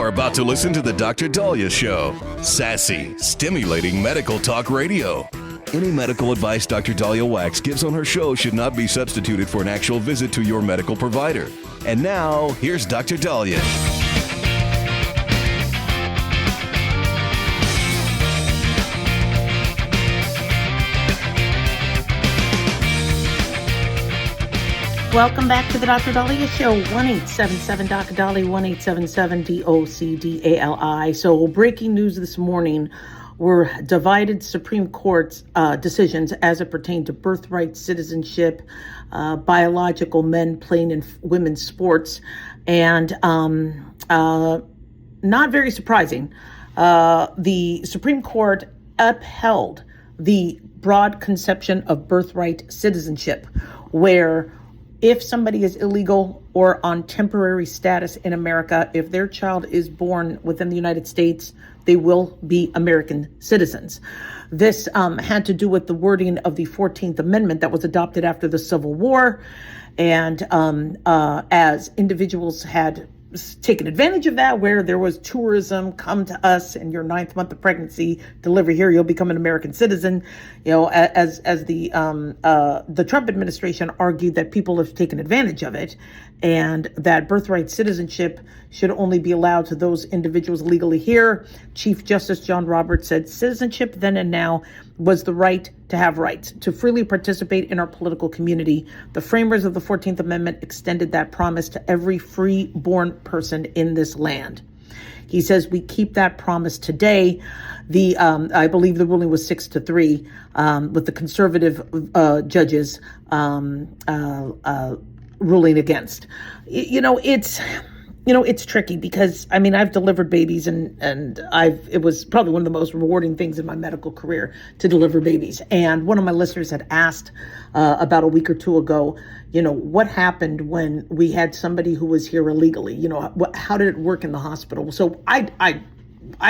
are about to listen to the Dr. Dahlia Show. Sassy, stimulating medical talk radio. Any medical advice Dr. Dahlia Wax gives on her show should not be substituted for an actual visit to your medical provider. And now, here's Dr. Dahlia. Welcome back to the Dr. Dahlia Show, 1-877-Dr. 1-877-DOCDALI. So breaking news this morning were divided Supreme Court decisions as it pertained to birthright citizenship, biological men playing in women's sports, and not very surprising, the Supreme Court upheld the broad conception of birthright citizenship, where if somebody is illegal or on temporary status in America, if their child is born within the United States, they will be American citizens. This had to do with the wording of the 14th Amendment that was adopted after the Civil War. And as individuals had taken advantage of that, where there was tourism, come to us in your 9th month of pregnancy, deliver here, you'll become an American citizen. You know, as the Trump administration argued that people have taken advantage of it, and that birthright citizenship should only be allowed to those individuals legally here. Chief Justice John Roberts said citizenship then and now was the right to have rights, to freely participate in our political community. The framers of the 14th Amendment extended that promise to every free-born person in this land. He says we keep that promise today. I believe the ruling was 6-3, with the conservative judges ruling against. It's tricky because, I mean, I've delivered babies and it was probably one of the most rewarding things in my medical career to deliver babies. And one of my listeners had asked about a week or two ago, what happened when we had somebody who was here illegally? How did it work in the hospital? So I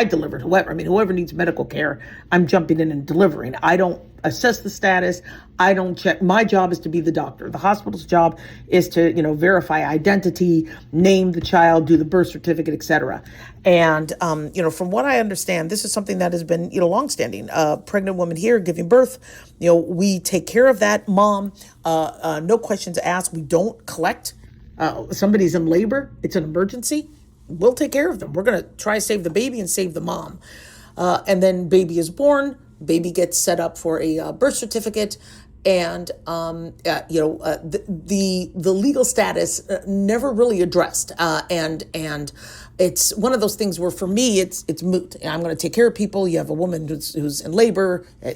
delivered whoever needs medical care, I'm jumping in and delivering. I don't assess the status. I don't check. My job is to be the doctor. The hospital's job is to, verify identity, name the child, do the birth certificate, etc. And, from what I understand, this is something that has been, longstanding. Pregnant woman here giving birth, we take care of that mom. No questions asked. We don't collect. Somebody's in labor. It's an emergency. We'll take care of them. We're going to try to save the baby and save the mom. And then baby is born. Baby gets set up for a birth certificate, and the legal status never really addressed. And it's one of those things where for me it's moot. I'm going to take care of people. You have a woman who's in labor. I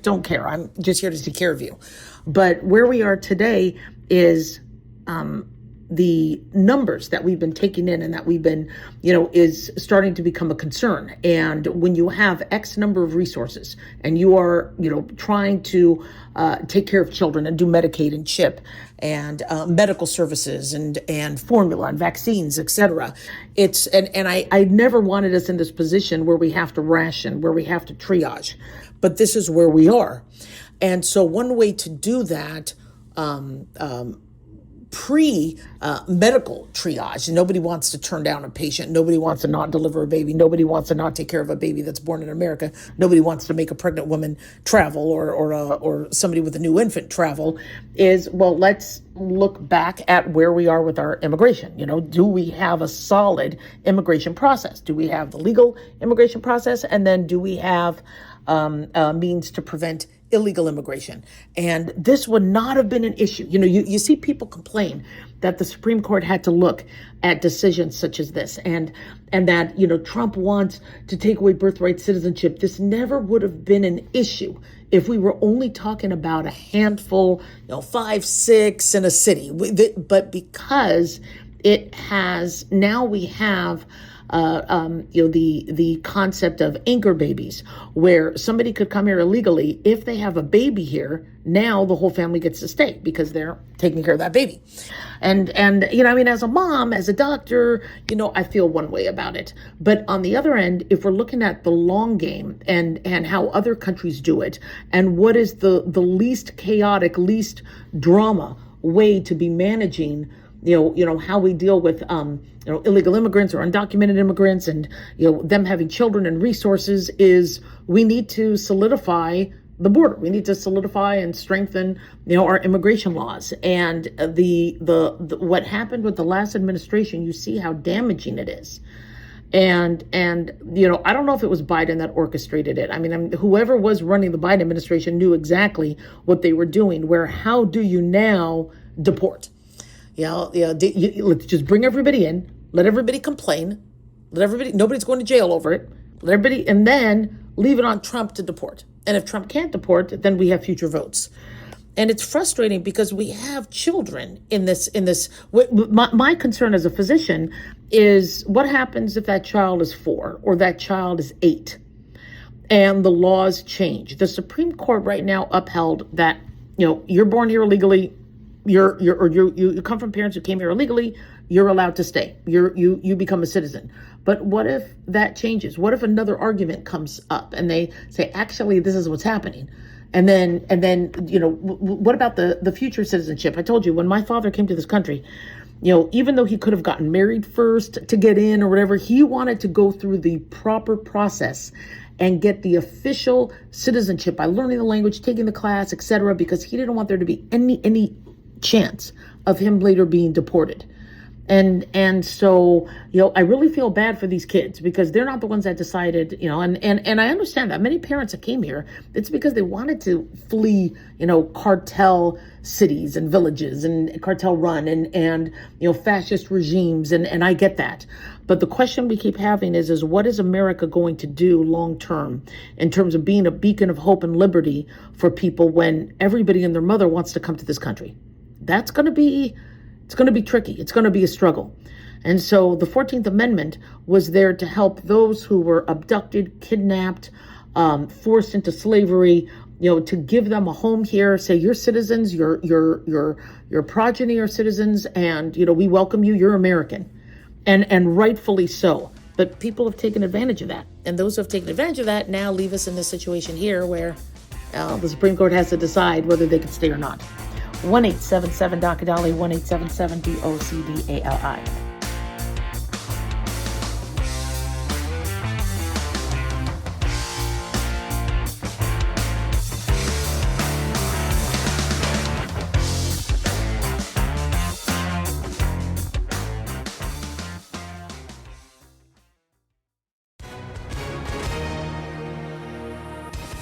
don't care. I'm just here to take care of you. But where we are today is the numbers that we've been taking in and that we've been, is starting to become a concern. And when you have X number of resources and you are, trying to take care of children and do Medicaid and CHIP and medical services and formula and vaccines, etc. I never wanted us in this position where we have to ration, where we have to triage, but this is where we are. And so one way to do that, pre-medical triage. Nobody wants to turn down a patient. Nobody wants to not deliver a baby. Nobody wants to not take care of a baby that's born in America. Nobody wants to make a pregnant woman travel or somebody with a new infant travel. Let's look back at where we are with our immigration. Do we have a solid immigration process? Do we have the legal immigration process? And then do we have means to prevent illegal immigration? And this would not have been an issue. You see people complain that the Supreme Court had to look at decisions such as this and that, Trump wants to take away birthright citizenship. This never would have been an issue if we were only talking about a handful, 5, 6 in a city. But because it has, now we have the concept of anchor babies, where somebody could come here illegally. If they have a baby here, now the whole family gets to stay because they're taking care of that baby. And as a mom, as a doctor, I feel one way about it. But on the other end, if we're looking at the long game and how other countries do it, and what is the least chaotic, least drama way to be managing how we deal with, illegal immigrants or undocumented immigrants and, them having children and resources is we need to solidify the border. We need to solidify and strengthen, our immigration laws. And the what happened with the last administration, you see how damaging it is. And I don't know if it was Biden that orchestrated it. I mean, whoever was running the Biden administration knew exactly what they were doing. Where how do you now deport? Let's just bring everybody in, let everybody complain, nobody's going to jail over it, let everybody, and then leave it on Trump to deport. And if Trump can't deport, then we have future votes. And it's frustrating because we have children in this. My concern as a physician is what happens if that child is 4 or that child is 8 and the laws change. The Supreme Court right now upheld that, you're born here illegally, you come from parents who came here illegally, you're allowed to stay. You become a citizen. But what if that changes? What if another argument comes up and they say, actually, this is what's happening? And then, what about the future citizenship? I told you when my father came to this country, even though he could have gotten married first to get in or whatever, he wanted to go through the proper process and get the official citizenship by learning the language, taking the class, etc., because he didn't want there to be any chance of him later being deported. And so, I really feel bad for these kids because they're not the ones that decided, and I understand that many parents that came here, it's because they wanted to flee, cartel cities and villages and cartel run and fascist regimes. And I get that. But the question we keep having is what is America going to do long term in terms of being a beacon of hope and liberty for people when everybody and their mother wants to come to this country? It's going to be tricky. It's going to be a struggle. And so the 14th Amendment was there to help those who were abducted, kidnapped, forced into slavery, to give them a home here, say you're citizens, your progeny are citizens, and, we welcome you, you're American. And rightfully so. But people have taken advantage of that. And those who have taken advantage of that now leave us in this situation here where the Supreme Court has to decide whether they can stay or not. 1-877-DOC-A-DOLLY, 1-877-DOCDALI.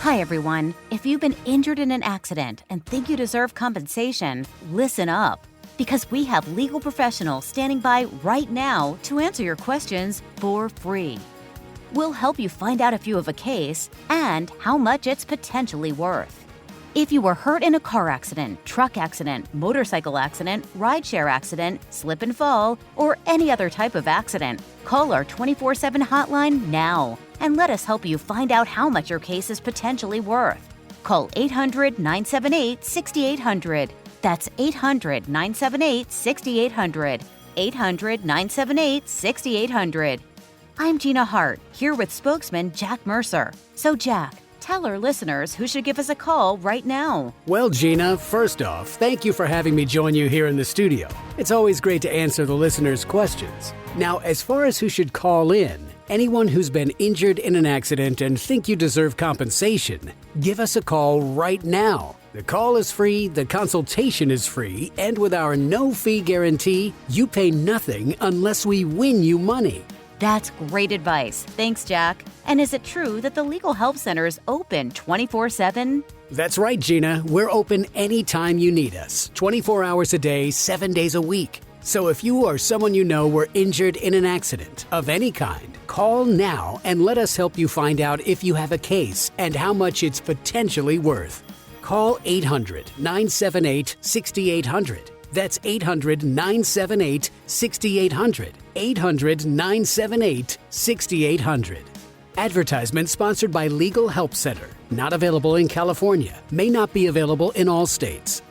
Hi, everyone. If you've been injured in an accident and think you deserve compensation, listen up. Because we have legal professionals standing by right now to answer your questions for free. We'll help you find out if you have a case and how much it's potentially worth. If you were hurt in a car accident, truck accident, motorcycle accident, rideshare accident, slip and fall, or any other type of accident, call our 24/7 hotline now and let us help you find out how much your case is potentially worth. Call 800-978-6800. That's 800-978-6800. 800-978-6800. I'm Gina Hart, here with spokesman Jack Mercer. So Jack, tell our listeners who should give us a call right now. Well, Gina, first off, thank you for having me join you here in the studio. It's always great to answer the listeners' questions. Now, as far as who should call in, anyone who's been injured in an accident and think you deserve compensation, give us a call right now. The call is free, the consultation is free, and with our no-fee guarantee, you pay nothing unless we win you money. That's great advice. Thanks, Jack. And is it true that the Legal Help Center is open 24/7? That's right, Gina. We're open anytime you need us, 24 hours a day, 7 days a week. So if you or someone you know were injured in an accident of any kind, call now and let us help you find out if you have a case and how much it's potentially worth. Call 800-978-6800. That's 800-978-6800. 800-978-6800. Advertisement sponsored by Legal Help Center. Not available in California. May not be available in all states.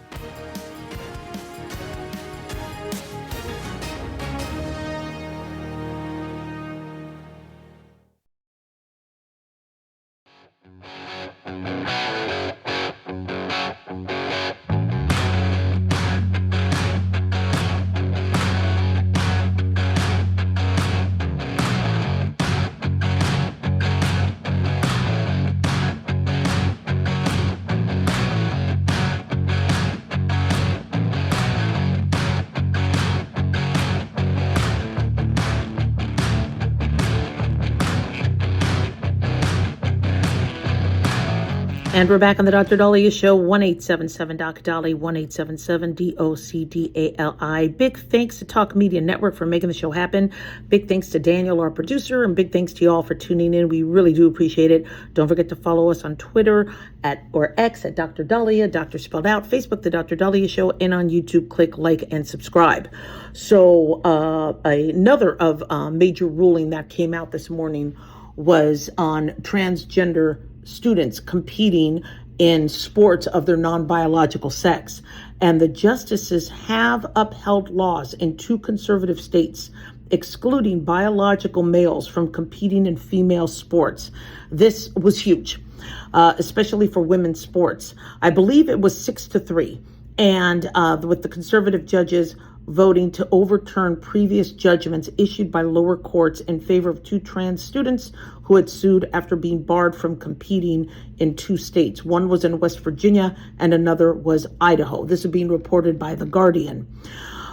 And we're back on the Dr. Dahlia Show, 1-877-Doc-Dolly, 1-877-DOCDALI. Big thanks to Talk Media Network for making the show happen. Big thanks to Daniel, our producer, and big thanks to you all for tuning in. We really do appreciate it. Don't forget to follow us on Twitter or X at Dr. Dahlia, Dr. spelled out, Facebook, The Dr. Dahlia Show, and on YouTube, click like and subscribe. So another of major ruling that came out this morning was on transgender students competing in sports of their non-biological sex. And the justices have upheld laws in 2 conservative states excluding biological males from competing in female sports. This was huge, especially for women's sports. I believe it was 6-3. And with the conservative judges voting to overturn previous judgments issued by lower courts in favor of 2 trans students who had sued after being barred from competing in 2 states. One was in West Virginia and another was Idaho. This is being reported by The Guardian.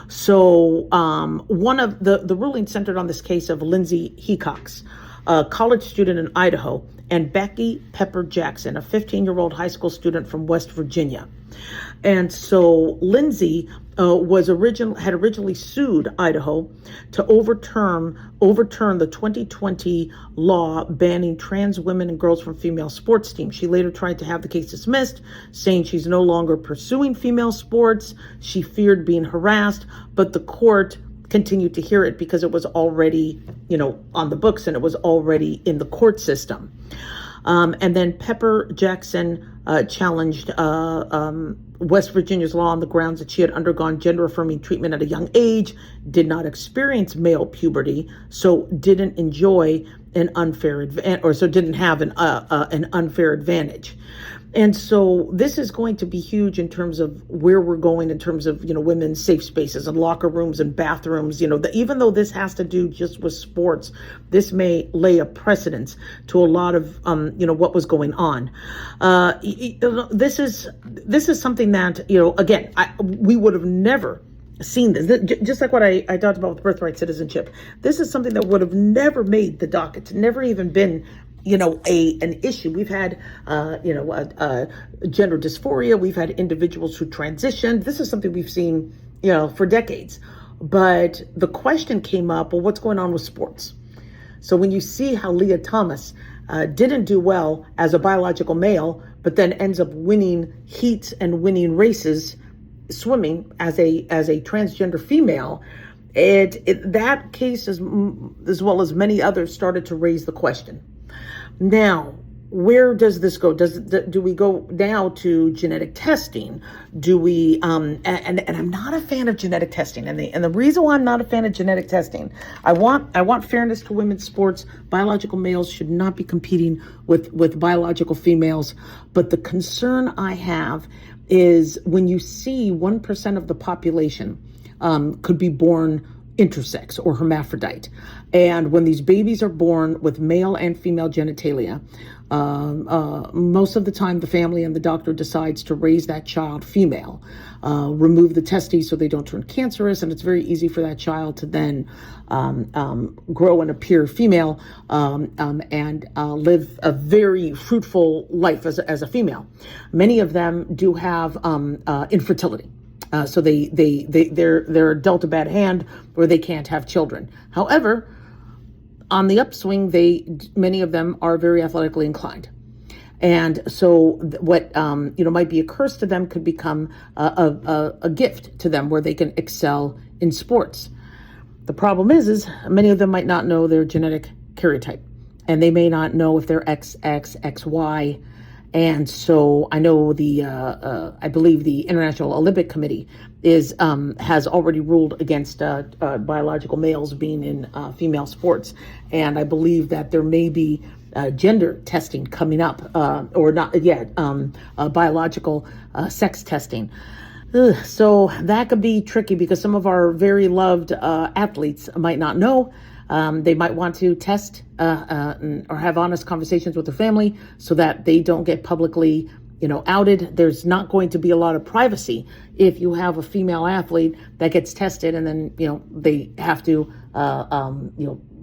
So one of the ruling centered on this case of Lindsay Hecox, a college student in Idaho, and Becky Pepper Jackson, a 15-year-old high school student from West Virginia. And so Lindsay had originally sued Idaho to overturn the 2020 law banning trans women and girls from female sports teams. She later tried to have the case dismissed, saying she's no longer pursuing female sports. She feared being harassed, but the court continued to hear it because it was already, on the books and it was already in the court system. And then Pepper Jackson challenged West Virginia's law on the grounds that she had undergone gender-affirming treatment at a young age, did not experience male puberty, so didn't enjoy an unfair advantage, or so didn't have an unfair advantage. And so this is going to be huge in terms of where we're going in terms of, women's safe spaces and locker rooms and bathrooms. Even though this has to do just with sports, this may lay a precedence to a lot of, what was going on. This is something that, again, we would have never seen this. Just like what I talked about with birthright citizenship. This is something that would have never made the docket, never even been an issue. We've had, gender dysphoria. We've had individuals who transitioned. This is something we've seen, for decades. But the question came up, well, what's going on with sports? So when you see how Leah Thomas didn't do well as a biological male, but then ends up winning heats and winning races swimming as a transgender female, that case, as well as many others, started to raise the question. Now, where does this go? Do we go now to genetic testing? Do we, and I'm not a fan of genetic testing. And the reason why I'm not a fan of genetic testing, I want fairness to women's sports. Biological males should not be competing with biological females. But the concern I have is when you see 1% of the population could be born intersex or hermaphrodite. And when these babies are born with male and female genitalia, most of the time the family and the doctor decides to raise that child female, remove the testes so they don't turn cancerous, and it's very easy for that child to then grow and appear female and live a very fruitful life as a female. Many of them do have infertility. So they're dealt a bad hand where they can't have children. However, on the upswing, many of them are very athletically inclined. And so what might be a curse to them could become a gift to them where they can excel in sports. The problem is many of them might not know their genetic karyotype, and they may not know if they're XX, XY. And so I know I believe the International Olympic Committee has already ruled against biological males being in female sports. And I believe that there may be gender testing coming up, or not yet, biological sex testing. So that could be tricky because some of our very loved athletes might not know. They might want to test or have honest conversations with their family so that they don't get publicly, outed. There's not going to be a lot of privacy if you have a female athlete that gets tested and then, they have to,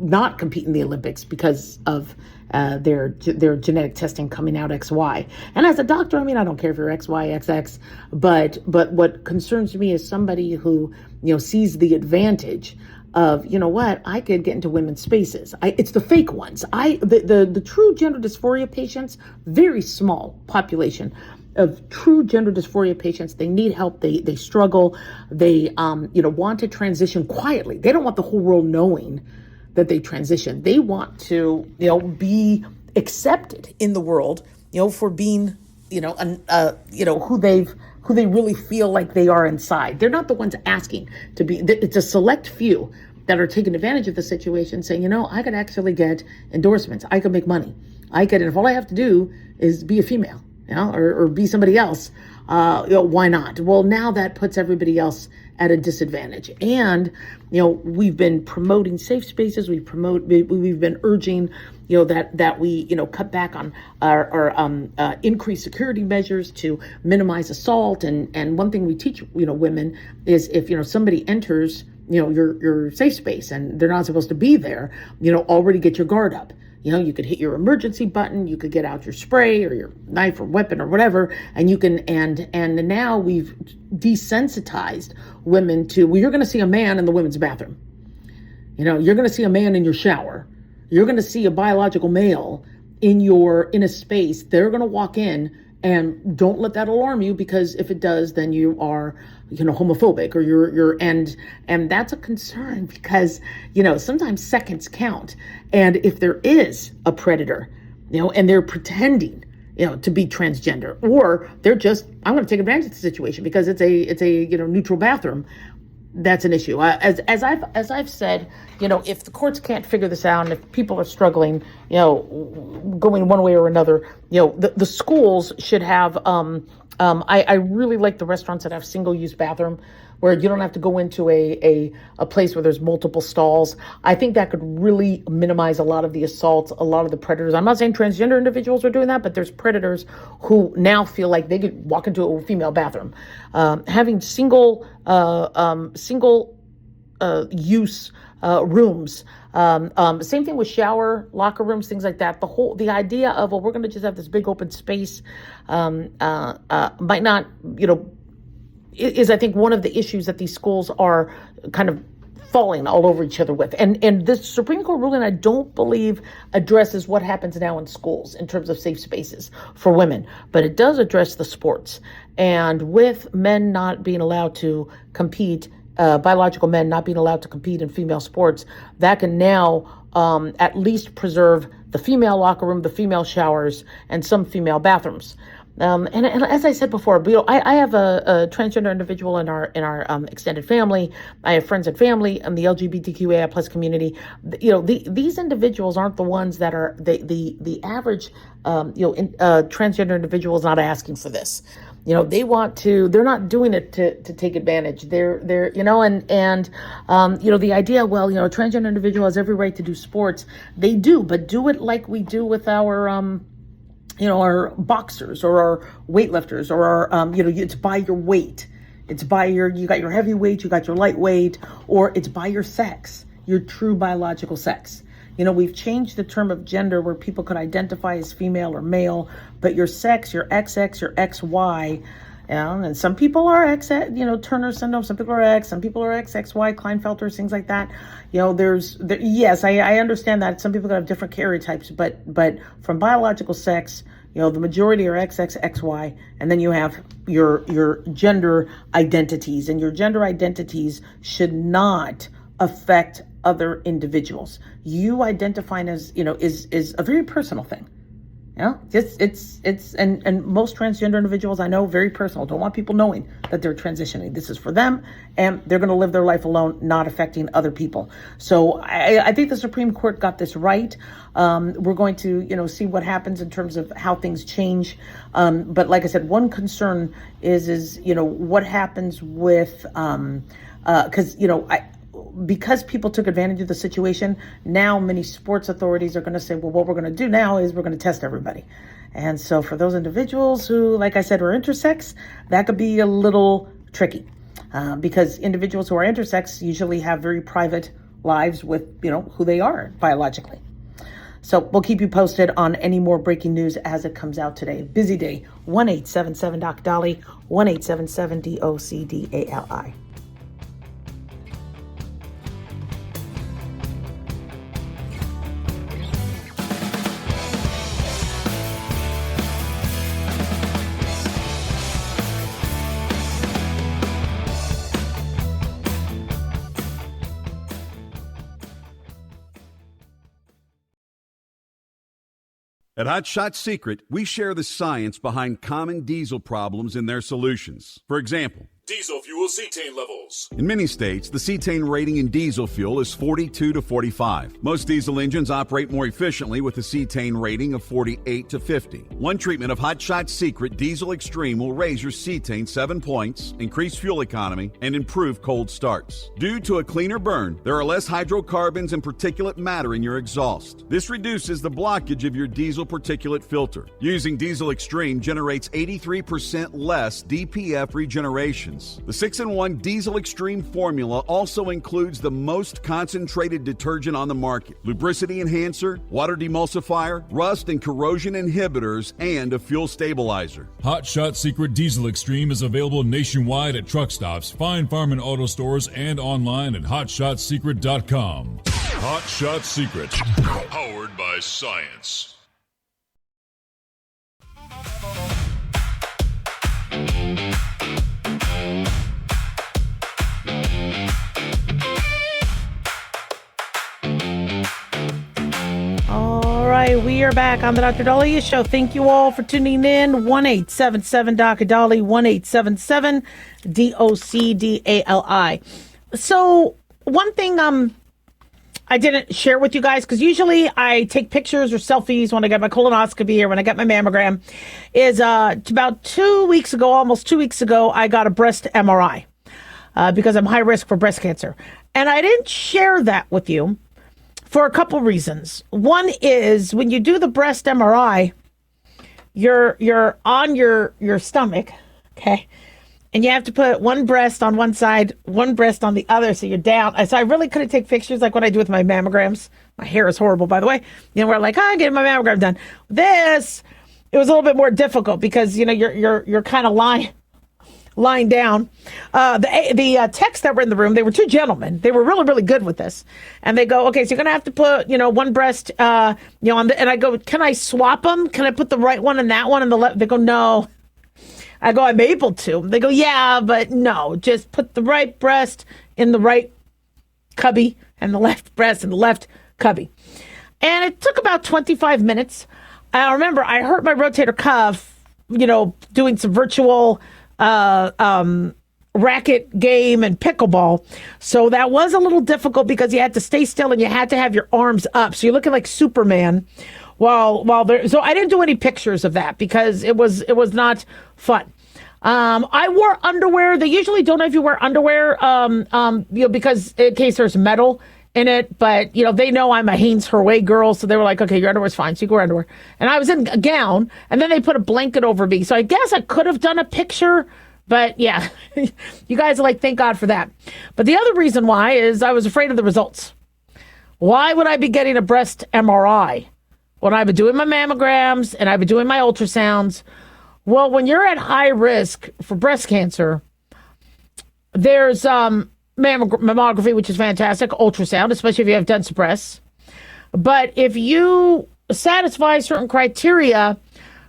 not compete in the Olympics because of their genetic testing coming out XY. And as a doctor, I mean, I don't care if you're XY, XX, but what concerns me is somebody who, sees the advantage of, what, I could get into women's spaces. It's the fake ones. The true gender dysphoria patients, very small population of true gender dysphoria patients. They need help. They struggle. They, want to transition quietly. They don't want the whole world knowing that they transition. They want to, be accepted in the world, for being, who they really feel like they are inside. They're not the ones asking to be. It's a select few that are taking advantage of the situation, saying, I could actually get endorsements. I could make money. And if all I have to do is be a female, or be somebody else, why not? Well, now that puts everybody else at a disadvantage. And, we've been promoting safe spaces. We've been urging, that we, cut back on our increased security measures to minimize assault. And one thing we teach, women is if, somebody enters, your safe space and they're not supposed to be there, already get your guard up. You could hit your emergency button, you could get out your spray or your knife or weapon or whatever, and you can, and now we've desensitized women to, well, you're going to see a man in the women's bathroom. You're going to see a man in your shower. You're going to see a biological male in a space. They're going to walk in, and don't let that alarm you, because if it does, then you are, homophobic, or you're and that's a concern, because, sometimes seconds count. And if there is a predator, and they're pretending, to be transgender, or they're just, I'm going to take advantage of the situation because it's a neutral bathroom. That's an issue. As I've said, if the courts can't figure this out, and if people are struggling, going one way or another, the schools should have. I really like the restaurants that have single-use bathroom, where you don't have to go into a place where there's multiple stalls. I think that could really minimize a lot of the assaults, a lot of the predators. I'm not saying transgender individuals are doing that, but there's predators who now feel like they could walk into a female bathroom. Having single use rooms. Same thing with shower, locker rooms, things like that. The idea of, we're going to just have this big open space, might not, is, I think, one of the issues that these schools are kind of falling all over each other with. And this Supreme Court ruling, I don't believe, addresses what happens now in schools in terms of safe spaces for women, but it does address the sports. And with men not being allowed to compete, biological men not being allowed to compete in female sports, that can now at least preserve the female locker room, the female showers, and some female bathrooms. And as I said before, I have a transgender individual in our extended family. I have friends and family in the LGBTQIA plus community. These individuals aren't the ones that are the average transgender individual is not asking for this. They want to, they're not doing it to take advantage. They're the idea, well, a transgender individual has every right to do sports. They do, but do it like we do with our, our boxers or our weightlifters, or our, it's by your weight. It's by you got your heavyweight, you got your lightweight, or it's by your sex, your true biological sex. We've changed the term of gender where people could identify as female or male, but your sex, your XX, your XY, and some people are X, Turner syndrome, some people are X, some people are XXY, Klinefelter, things like that. Yes, I understand that some people could have different karyotypes, but from biological sex, the majority are XXXY, and then you have your gender identities, and your gender identities should not affect other individuals. You identifying as, is a very personal thing. It's and most transgender individuals I know, very personal. Don't want people knowing that they're transitioning. This is for them, and they're going to live their life alone, not affecting other people. So I think the Supreme Court got this right. We're going to, see what happens in terms of how things change. But like I said, one concern is what happens with, because people took advantage of the situation, now many sports authorities are going to say, well, what we're going to do now is we're going to test everybody. And so for those individuals who, like I said, are intersex, that could be a little tricky, because individuals who are intersex usually have very private lives with, who they are biologically. So we'll keep you posted on any more breaking news as it comes out today. Busy day. 1-877-DOC-DOLLY, 1-877-DOC-DALI. At Hot Shot Secret, we share the science behind common diesel problems and their solutions. For example, diesel fuel cetane levels. in many states, the cetane rating in diesel fuel is 42 to 45. Most diesel engines operate more efficiently with a cetane rating of 48 to 50. One treatment of Hot Shot Secret Diesel Extreme will raise your cetane 7 points, increase fuel economy, and improve cold starts. Due to a cleaner burn, there are less hydrocarbons and particulate matter in your exhaust. This reduces the blockage of your diesel particulate filter. Using Diesel Extreme generates 83% less DPF regenerations. The 6-in-1 Diesel Extreme formula also includes the most concentrated detergent on the market, lubricity enhancer, water demulsifier, rust and corrosion inhibitors, and a fuel stabilizer. Hot Shot Secret Diesel Extreme is available nationwide at truck stops, fine farm and auto stores, and online at hotshotsecret.com. Hot Shot Secret, powered by science. All right, we are back on the Dr. Daliah Show. Thank you all for tuning in. 1-877-DOC-DOLLY, 1-877-DOC-DALI. So one thing I didn't share with you guys, because usually I take pictures or selfies when I get my colonoscopy or when I get my mammogram, is about 2 weeks ago, almost 2 weeks ago, I got a breast MRI because I'm high risk for breast cancer. And I didn't share that with you for a couple reasons. One is when you do the breast MRI, you're on your stomach, okay? And you have to put one breast on one side, one breast on the other, so you're down. So I really couldn't take pictures like what I do with my mammograms. My hair is horrible, by the way. We're like, I'm getting my mammogram done. It was a little bit more difficult because, you're kind of lying down. The techs that were in the room, they were two gentlemen. They were really, really good with this. And they go, okay, so you're going to have to put, one breast, on and I go, can I swap them? Can I put the right one and that one and the left? They go, no. I go, I'm able to. They go, yeah, but no, just put the right breast in the right cubby and the left breast in the left cubby. And it took about 25 minutes. I remember I hurt my rotator cuff, doing some virtual racket game and pickleball. So that was a little difficult because you had to stay still and you had to have your arms up. So you're looking like Superman while there. So I didn't do any pictures of that because it was not fun. I wore underwear. They usually don't have you wear underwear, because in case there's metal in it, but they know I'm a Hanes Herway girl, so they were like, okay, your underwear's fine, so you can wear underwear. And I was in a gown, and then they put a blanket over me. So I guess I could have done a picture, but yeah, you guys are like, thank God for that. But the other reason why is I was afraid of the results. Why would I be getting a breast MRI when I've been doing my mammograms and I've been doing my ultrasounds? Well, when you're at high risk for breast cancer, there's mammography, which is fantastic, ultrasound, especially if you have dense breasts. But if you satisfy certain criteria,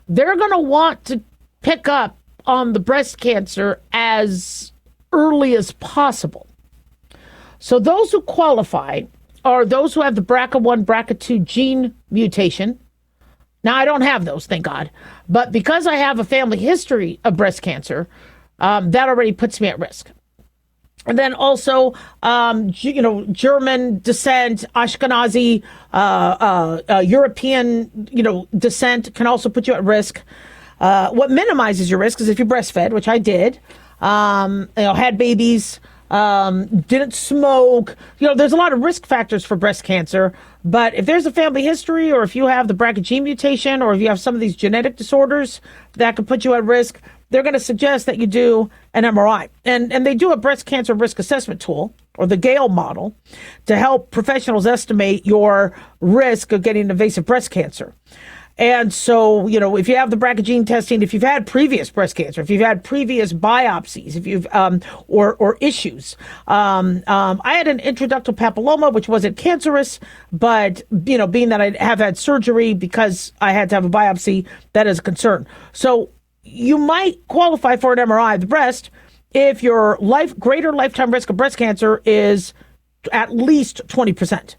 they're going to want to pick up on the breast cancer as early as possible. So those who qualify are those who have the BRCA1, BRCA2 gene mutation. Now, I don't have those, thank God. But because I have a family history of breast cancer, that already puts me at risk. And then also, German descent, Ashkenazi, European, descent can also put you at risk. What minimizes your risk is if you breastfed, which I did, had babies, didn't smoke. There's a lot of risk factors for breast cancer. But if there's a family history, or if you have the BRCA gene mutation, or if you have some of these genetic disorders that could put you at risk, they're going to suggest that you do an MRI. And they do a breast cancer risk assessment tool. or the Gale model, to help professionals estimate your risk of getting invasive breast cancer. And so, if you have the BRCA gene testing, if you've had previous breast cancer, if you've had previous biopsies, if you've or issues, I had an intraductal papilloma, which wasn't cancerous, but being that I have had surgery because I had to have a biopsy, that is a concern. So you might qualify for an MRI of the breast if your greater lifetime risk of breast cancer is at least 20%.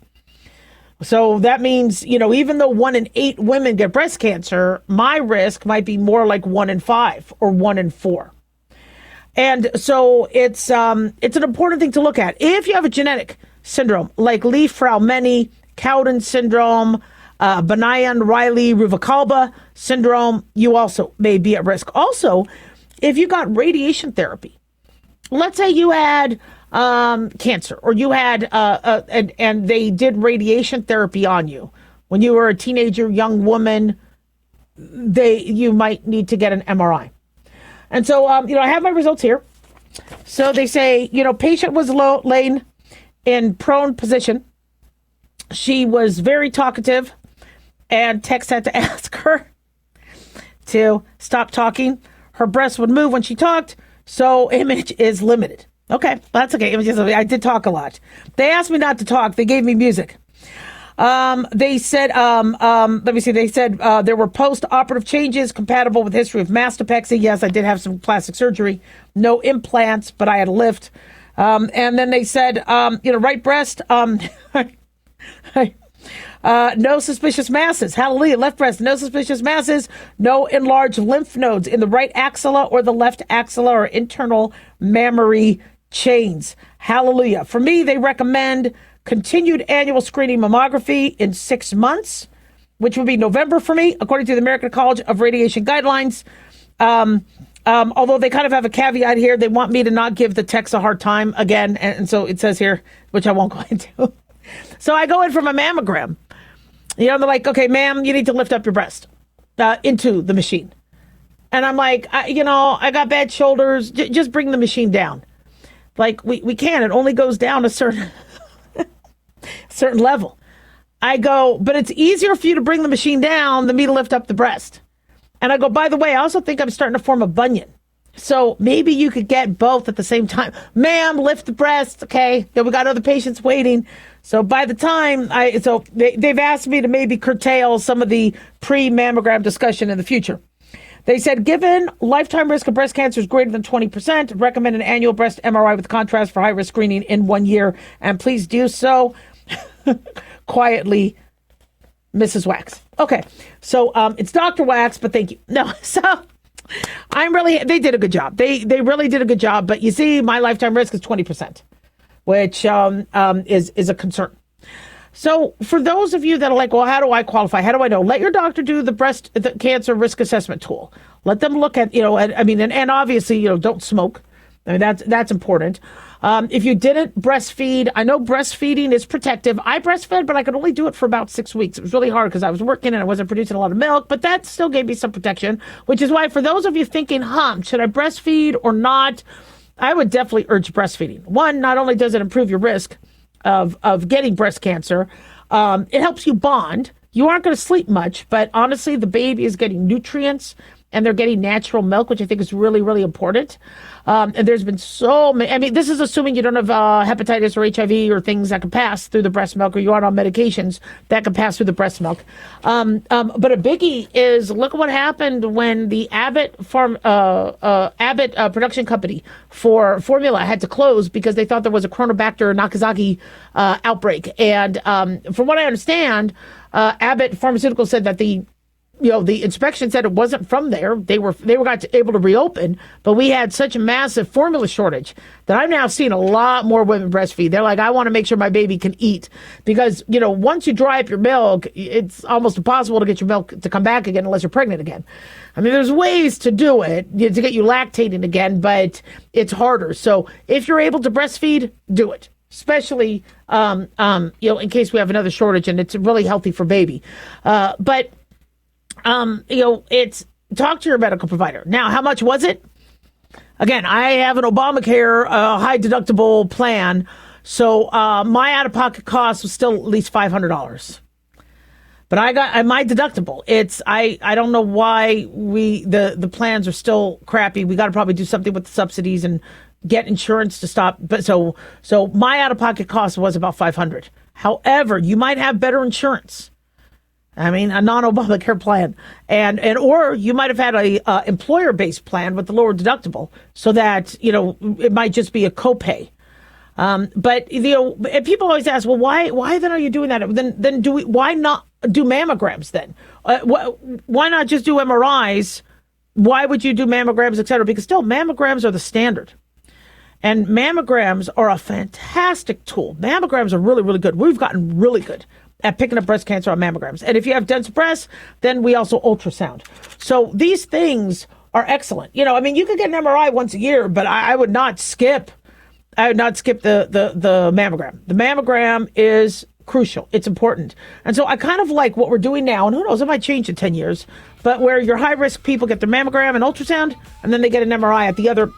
So that means, even though 1 in 8 women get breast cancer, my risk might be more like 1 in 5 or 1 in 4. And so it's an important thing to look at. If you have a genetic syndrome like Li-Fraumeni, Cowden syndrome, Benayan-Riley-Ruvalcaba syndrome, you also may be at risk. Also, if you got radiation therapy, let's say you had cancer, or you had and they did radiation therapy on you when you were a teenager, young woman, you might need to get an MRI. And so I have my results here. So they say patient was laying in prone position. She was very talkative, and Tex had to ask her to stop talking. Her breasts would move when she talked, so image is limited. Okay, that's okay. I did talk a lot. They asked me not to talk. They gave me music. They said, let me see. They said there were post-operative changes compatible with history of mastopexy. Yes, I did have some plastic surgery. No implants, but I had a lift. And then they said, right breast, no suspicious masses. Hallelujah. Left breast, no suspicious masses. No enlarged lymph nodes in the right axilla or the left axilla or internal mammary chains. Hallelujah. For me, they recommend continued annual screening mammography in 6 months, which would be November for me, according to the American College of Radiation guidelines. Although they kind of have a caveat here. They want me to not give the Tex a hard time again. And so it says here, which I won't go into. So I go in for my mammogram. They're like, okay, ma'am, you need to lift up your breast into the machine. And I'm like, I got bad shoulders. Just bring the machine down. Like, we can. It only goes down a certain level. I go, but it's easier for you to bring the machine down than me to lift up the breast. And I go, by the way, I also think I'm starting to form a bunion. So maybe you could get both at the same time. Ma'am, lift the breast. Okay. Then we got other patients waiting. So by the time they've asked me to maybe curtail some of the pre-mammogram discussion in the future. They said, given lifetime risk of breast cancer is greater than 20%, recommend an annual breast MRI with contrast for high-risk screening in 1 year. And please do so quietly, Mrs. Wax. Okay, so it's Dr. Wax, but thank you. No, so they did a good job. They really did a good job. But you see, my lifetime risk is 20%, which is a concern. So for those of you that are like, well, how do I qualify? How do I know? Let your doctor do the cancer risk assessment tool. Let them look at, and obviously, don't smoke. I mean, that's important. If you didn't breastfeed, I know breastfeeding is protective. I breastfed, but I could only do it for about 6 weeks. It was really hard because I was working and I wasn't producing a lot of milk, but that still gave me some protection, which is why for those of you thinking, should I breastfeed or not? I would definitely urge breastfeeding. One, not only does it improve your risk of getting breast cancer, it helps you bond. You aren't going to sleep much, but honestly, the baby is getting nutrients and they're getting natural milk, which I think is really, really important. And there's been so many, this is assuming you don't have hepatitis or HIV or things that can pass through the breast milk, or you aren't on medications that can pass through the breast milk. But a biggie is, look at what happened when the Abbott production company for formula had to close because they thought there was a Chronobacter Nakazaki outbreak. And from what I understand, Abbott Pharmaceuticals said that the inspection said it wasn't from there. They were able to reopen, but we had such a massive formula shortage that I'm now seeing a lot more women breastfeed. They're like, I want to make sure my baby can eat because, once you dry up your milk, it's almost impossible to get your milk to come back again unless you're pregnant again. I mean, there's ways to do it to get you lactating again, but it's harder. So if you're able to breastfeed, do it. Especially, in case we have another shortage and it's really healthy for baby. It's talk to your medical provider. Now, how much was it? Again, I have an Obamacare high deductible plan. So my out-of-pocket cost was still at least $500. But I got my deductible. I don't know why the plans are still crappy. We got to probably do something with the subsidies and get insurance to stop. But so my out of pocket cost was about $500. However, you might have better insurance. I mean, a non-Obamacare plan, and or you might have had a employer-based plan with the lower deductible, so that it might just be a copay. But and people always ask, well, why then are you doing that? Then why not do mammograms then? Why not just do MRIs? Why would you do mammograms, et cetera? Because still, mammograms are the standard. And mammograms are a fantastic tool. Mammograms are really, really good. We've gotten really good at picking up breast cancer on mammograms. And if you have dense breasts, then we also ultrasound. So these things are excellent. You could get an MRI once a year, but I would not skip. The mammogram. The mammogram is crucial. It's important. And so I kind of like what we're doing now, and who knows, it might change in 10 years, but where your high-risk people get their mammogram and ultrasound, and then they get an MRI at the other,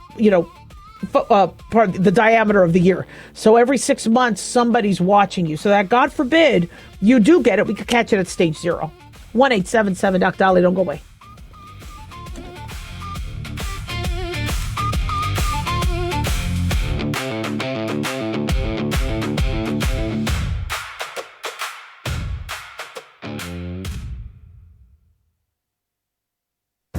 part of the diameter of the year. So every 6 months, somebody's watching you, so that, God forbid, you do get it. We could catch it at stage 0. 1-877-Doc-Dolly. Don't go away.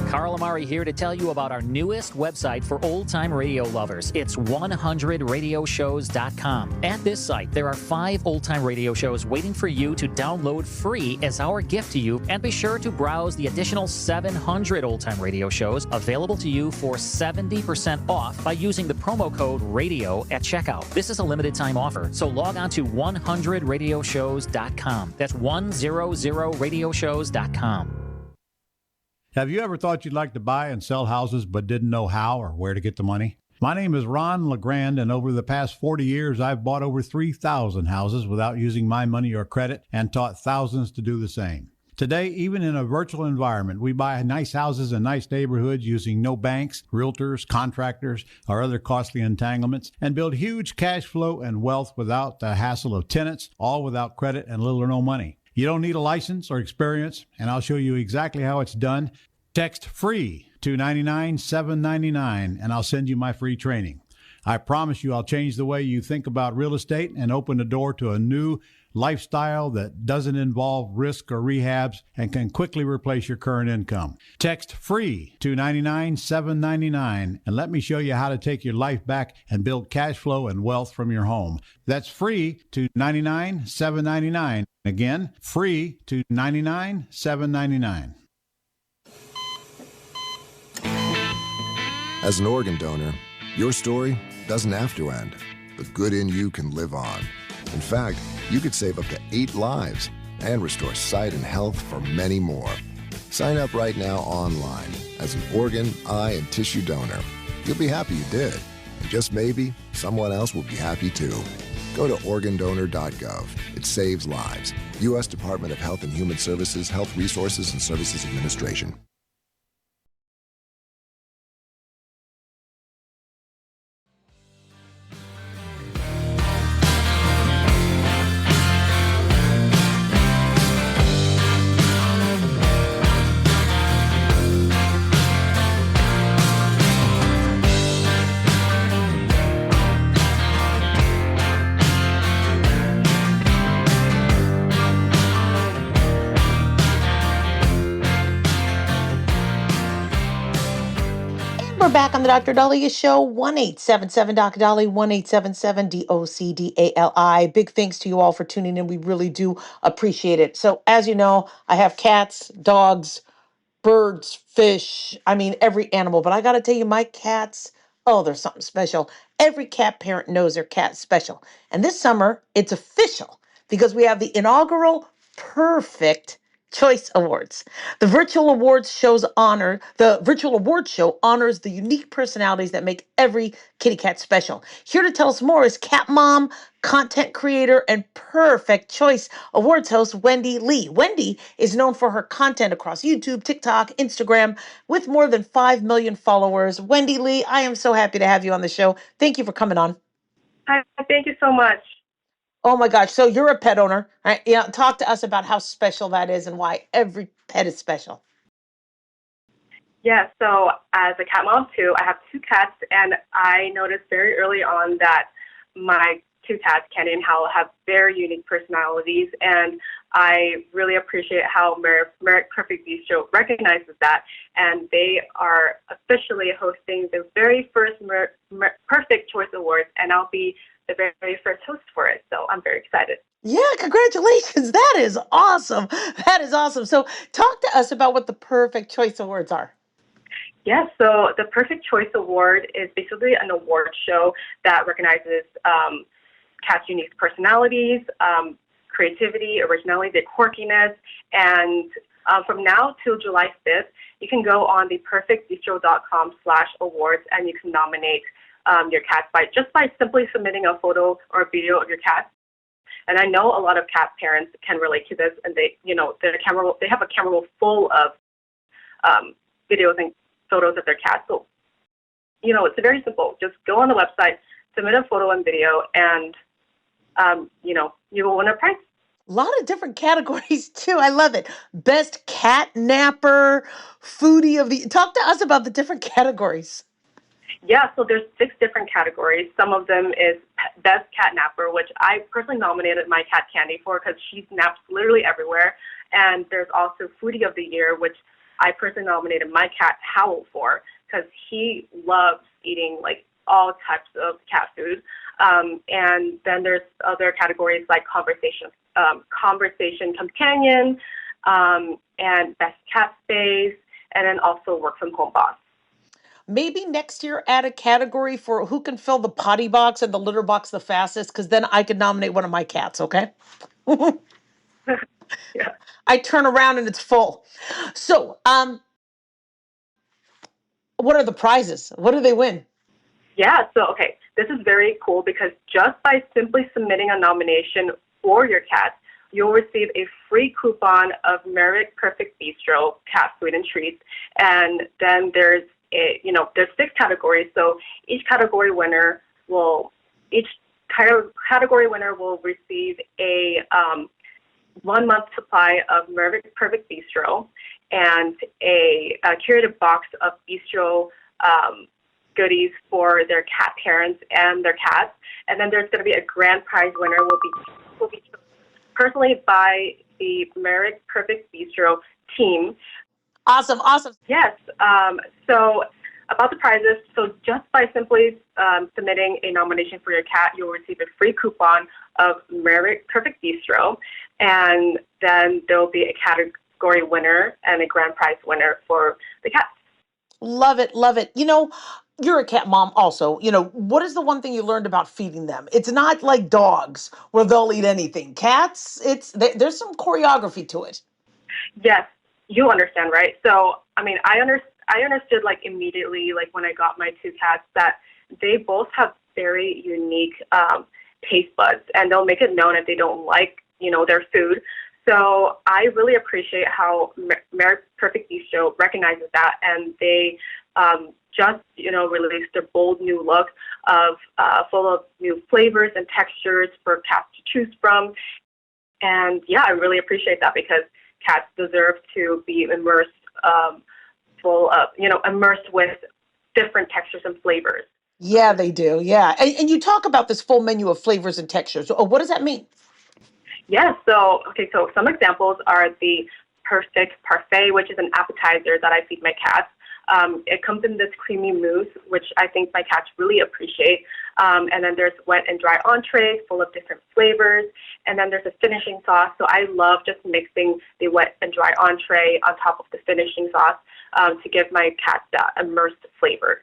Carl Amari here to tell you about our newest website for old-time radio lovers. It's 100radioshows.com. At this site, there are 5 old-time radio shows waiting for you to download free as our gift to you, and be sure to browse the additional 700 old-time radio shows available to you for 70% off by using the promo code RADIO at checkout. This is a limited-time offer, so log on to 100radioshows.com. That's 100radioshows.com. Have you ever thought you'd like to buy and sell houses but didn't know how or where to get the money? My name is Ron LeGrand, and over the past 40 years, I've bought over 3,000 houses without using my money or credit, and taught thousands to do the same. Today, even in a virtual environment, we buy nice houses in nice neighborhoods using no banks, realtors, contractors, or other costly entanglements, and build huge cash flow and wealth without the hassle of tenants, all without credit and little or no money. You don't need a license or experience, and I'll show you exactly how it's done. Text FREE to 99799, and I'll send you my free training. I promise you I'll change the way you think about real estate and open the door to a new lifestyle that doesn't involve risk or rehabs and can quickly replace your current income. Text FREE to 99799, and let me show you how to take your life back and build cash flow and wealth from your home. That's FREE to 99799. Again, FREE to 99799. As an organ donor, your story doesn't have to end. The good in you can live on. In fact, you could save up to 8 lives and restore sight and health for many more. Sign up right now online as an organ, eye, and tissue donor. You'll be happy you did. And just maybe, someone else will be happy too. Go to organdonor.gov. It saves lives. U.S. Department of Health and Human Services, Health Resources and Services Administration. We're back on the Dr. Dahlia Show, 1-877-Doc-Dolly, 1-877-DOCDALI. Big thanks to you all for tuning in. We really do appreciate it. So as you know, I have cats, dogs, birds, fish, every animal. But I got to tell you, my cats, oh, they're something special. Every cat parent knows their cat's special. And this summer, it's official because we have the inaugural Perfect Choice Awards. The virtual awards show honors the unique personalities that make every kitty cat special. Here to tell us more is cat mom, content creator, and Perfect Choice Awards host Wendy Lee. Wendy is known for her content across YouTube, TikTok, Instagram, with more than 5 million followers. Wendy Lee, I am so happy to have you on the show. Thank you for coming on. Hi, thank you so much. Oh my gosh. So you're a pet owner, right? Yeah. Talk to us about how special that is and why every pet is special. Yeah, so as a cat mom too, I have two cats, and I noticed very early on that my two cats, Candy and Howl, have very unique personalities, and I really appreciate how Merit Perfect Bistro recognizes that, and they are officially hosting the very first Perfect Choice Awards, and I'll be the very first host for it, so I'm very excited. Yeah, congratulations. That is awesome. That is awesome. So talk to us about what the Perfect Choice Awards are. Yes, so the Perfect Choice Award is basically an award show that recognizes cats' unique personalities, creativity, originality, their quirkiness, and from now till July 5th, you can go on the perfectbistro.com/awards and you can nominate your cats by simply submitting a photo or a video of your cat. And I know a lot of cat parents can relate to this, and they have a camera roll full of videos and photos of their cats. So, it's very simple. Just go on the website, submit a photo and video, and, you will win a prize. A lot of different categories too. I love it. Best cat napper, foodie of the. Talk to us about the different categories. Yeah, so there's 6 different categories. Some of them is best cat napper, which I personally nominated my cat Candy for because she naps literally everywhere. And there's also foodie of the year, which I personally nominated my cat Howl for because he loves eating like all types of cat food. And then there's other categories like conversation companion, and best cat space, and then also work from home boss. Maybe next year add a category for who can fill the potty box and the litter box the fastest, because then I could nominate one of my cats, okay? Yeah. I turn around and it's full. So, what are the prizes? What do they win? Yeah, so, okay, this is very cool because just by simply submitting a nomination for your cat, you'll receive a free coupon of Merit Perfect Bistro cat food and treats. And then there's 6 categories. So each category winner will receive a 1-month supply of Merit Perfect Bistro and a curated box of bistro goodies for their cat parents and their cats. And then there's going to be a grand prize winner will be personally by the Merit Perfect Bistro team. Awesome. Yes. So about the prizes, so just by simply submitting a nomination for your cat, you'll receive a free coupon of Merit Perfect Bistro, and then there'll be a category winner and a grand prize winner for the cats. Love it. Love it. You're a cat mom also. What is the one thing you learned about feeding them? It's not like dogs where they'll eat anything. Cats, there's some choreography to it. Yes, you understand, right? So, I mean, I understood like immediately, like when I got my 2 cats, that they both have very unique taste buds, and they'll make it known if they don't like, their food. So I really appreciate how Merit Perfect Bistro recognizes that, and they just, released a bold new look of full of new flavors and textures for cats to choose from. And yeah, I really appreciate that because cats deserve to be immersed with different textures and flavors. Yeah, they do. Yeah. And you talk about this full menu of flavors and textures. Oh, what does that mean? Yeah, so some examples are the Perfect Parfait, which is an appetizer that I feed my cats. It comes in this creamy mousse, which I think my cats really appreciate. And then there's wet and dry entree full of different flavors. And then there's a finishing sauce. So I love just mixing the wet and dry entree on top of the finishing sauce to give my cats that immersed flavor.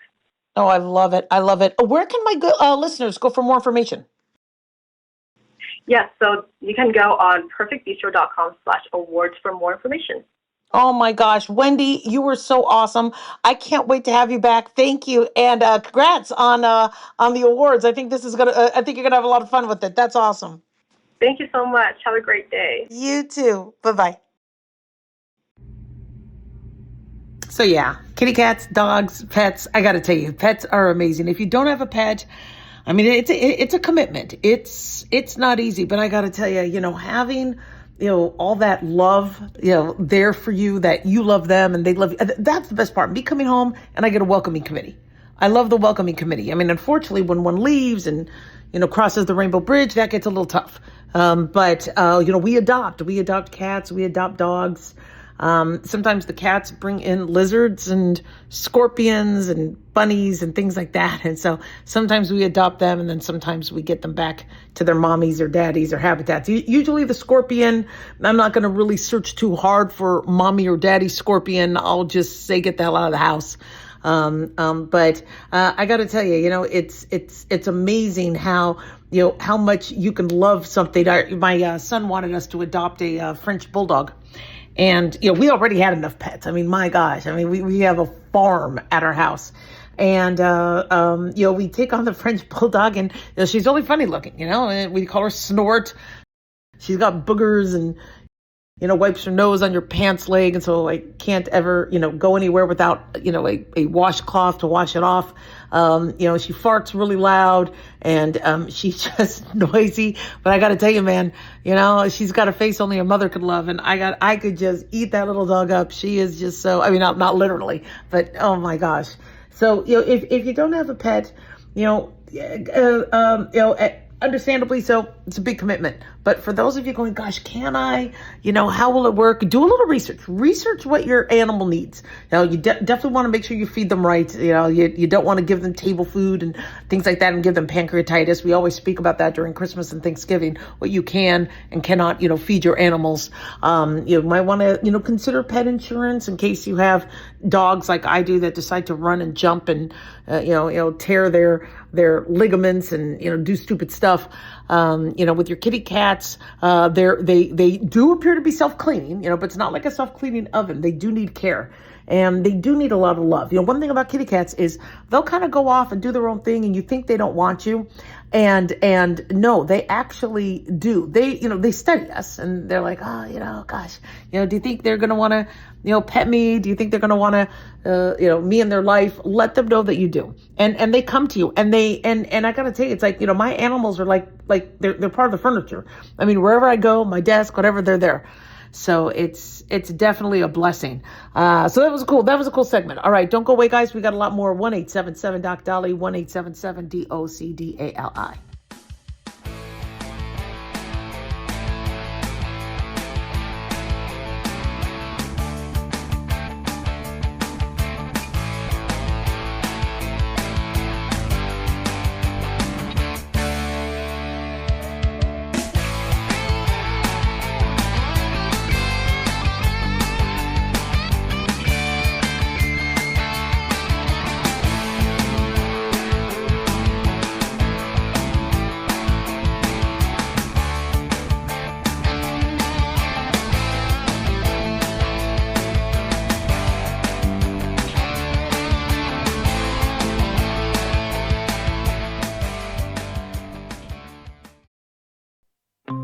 Oh, I love it. I love it. Where can my listeners go for more information? Yes, so you can go on perfectbistro.com/awards for more information. Oh my gosh, Wendy, you were so awesome. I can't wait to have you back. Thank you, and congrats on the awards. I think this is I think you're gonna have a lot of fun with it. That's awesome. Thank you so much. Have a great day. You too. Bye-bye. So yeah, kitty cats, dogs, pets. I got to tell you, pets are amazing. If you don't have a pet, I mean, it's a commitment. It's not easy, but I got to tell you, having, all that love, there for you, that you love them and they love you. That's the best part. Me coming home and I get a welcoming committee. I love the welcoming committee. I mean, unfortunately, when one leaves and, crosses the Rainbow Bridge, that gets a little tough. But we adopt cats, we adopt dogs. Sometimes the cats bring in lizards and scorpions and bunnies and things like that. And so sometimes we adopt them, and then sometimes we get them back to their mommies or daddies or habitats. Usually the scorpion, I'm not going to really search too hard for mommy or daddy scorpion. I'll just say, get the hell out of the house. But I got to tell you, it's amazing how much you can love something. My son wanted us to adopt a French bulldog. And, we already had enough pets. I mean, my gosh. I mean, we have a farm at our house. And, we take on the French bulldog, and she's really funny looking, and we call her Snort. She's got boogers and, wipes her nose on your pants leg. And so I can't ever, go anywhere without, a washcloth to wash it off. She farts really loud, and she's just noisy. But I got to tell you, man, she's got a face only a mother could love. And I could just eat that little dog up. She is just so, I mean, not literally, but oh my gosh. So, if you don't have a pet, understandably so, it's a big commitment. But for those of you going, gosh, can I, how will it work? Do a little research. Research what your animal needs. You definitely want to make sure you feed them right. You don't want to give them table food and things like that and give them pancreatitis. We always speak about that during Christmas and Thanksgiving, what you can and cannot, feed your animals. You might want to, consider pet insurance in case you have dogs like I do that decide to run and jump and, tear their ligaments and, do stupid stuff. With your kitty cats, they do appear to be self-cleaning, but it's not like a self-cleaning oven. They do need care. And they do need a lot of love. One thing about kitty cats is they'll kind of go off and do their own thing, and you think they don't want you. And no, they actually do. They study us, and they're like, gosh, do you think they're going to want to, pet me? Do you think they're going to want to, me in their life? Let them know that you do. And they come to you, and I got to tell you, it's like, my animals are like they're part of the furniture. I mean, wherever I go, my desk, whatever, they're there. So it's definitely a blessing. So that was cool. That was a cool segment. All right, don't go away, guys. We got a lot more. 1-877-DOC-DOLLY, 1-877-DOCDALI.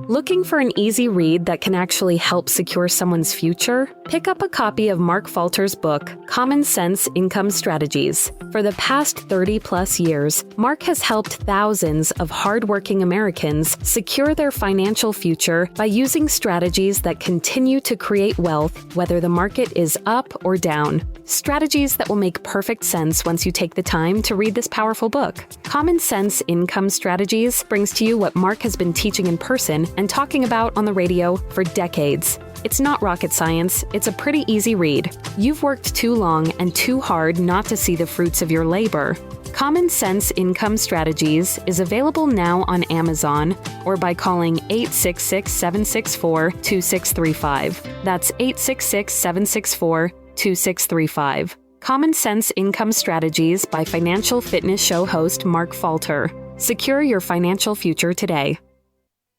Looking for an easy read that can actually help secure someone's future? Pick up a copy of Mark Falter's book, Common Sense Income Strategies. For the past 30-plus years, Mark has helped thousands of hardworking Americans secure their financial future by using strategies that continue to create wealth, whether the market is up or down. Strategies that will make perfect sense once you take the time to read this powerful book. Common Sense Income Strategies brings to you what Mark has been teaching in person and talking about on the radio for decades. It's not rocket science, it's a pretty easy read. You've worked too long and too hard not to see the fruits of your labor. Common Sense Income Strategies is available now on Amazon or by calling 866-764-2635. That's 866-764-2635. Common Sense Income Strategies by financial fitness show host Mark Falter. Secure your financial future today.